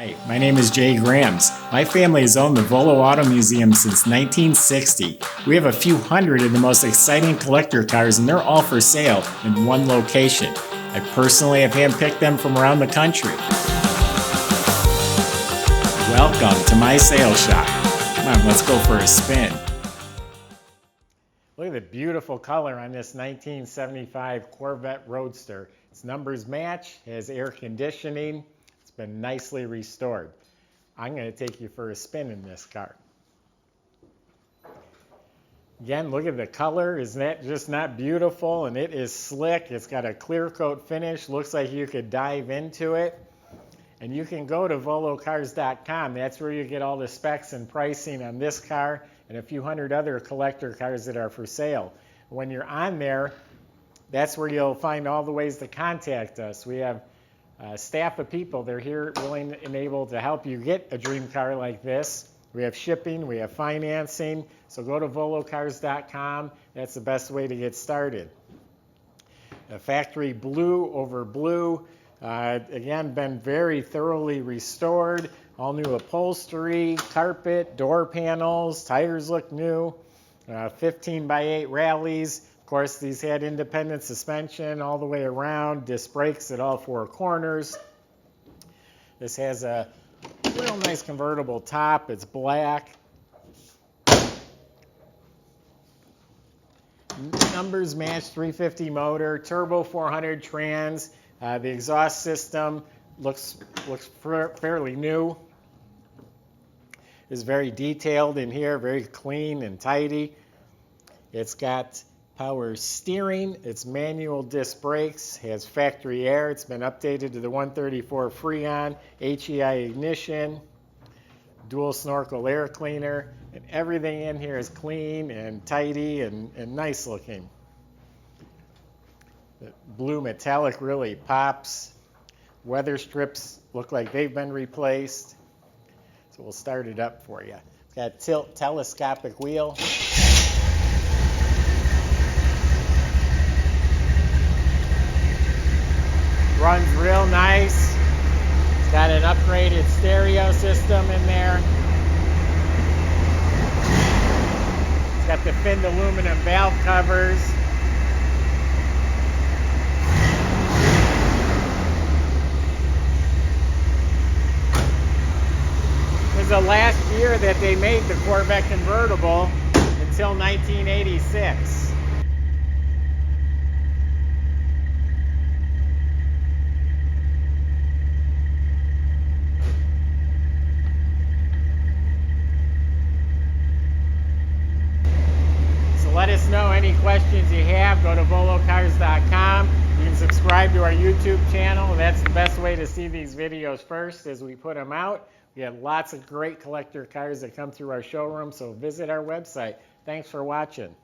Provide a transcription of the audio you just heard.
Hi, my name is Jay Grams. My family has owned the Volo Auto Museum since 1960. We have a few hundred of the most exciting collector cars, and they're all for sale in one location. I personally have handpicked them from around the country. Welcome to my sales shop. Come on, let's go for a spin. Look at the beautiful color on this 1975 Corvette Roadster. Its numbers match, has air conditioning. It's been nicely restored. I'm going to take you for a spin in this car. Again, look at the color. Isn't that just not beautiful? And it is slick. It's got a clear coat finish. Looks like you could dive into it. And you can go to volocars.com. That's where you get all the specs and pricing on this car and a few hundred other collector cars that are for sale. When you're on there, that's where you'll find all the ways to contact us. We have a staff of people. They're here willing and able to help you get a dream car like this. We have shipping, we have financing. So go to volocars.com. That's the best way to get started. A factory blue over blue. Again, been very thoroughly restored. All new upholstery, carpet, door panels, tires look new. 15x8 rallies. Of course, these had independent suspension all the way around, disc brakes at all four corners. This has a real nice convertible top. It's black. Numbers match, 350 motor, turbo 400 trans. The exhaust system looks fairly new. It's very detailed in here, very clean and tidy. It's got power steering, it's manual disc brakes, has factory air, it's been updated to the 134 Freon, HEI ignition, dual snorkel air cleaner, and everything in here is clean and tidy and nice looking. The blue metallic really pops. Weather strips look like they've been replaced. So we'll start it up for you. It's got a telescopic wheel. Runs real nice. It's got an upgraded stereo system in there. It's got the finned aluminum valve covers. It was the last year that they made the Corvette convertible until 1986. Let us know any questions you have. Go to volocars.com. You can subscribe to our YouTube channel. That's the best way to see these videos first as we put them out. We have lots of great collector cars that come through our showroom, so visit our website. Thanks for watching.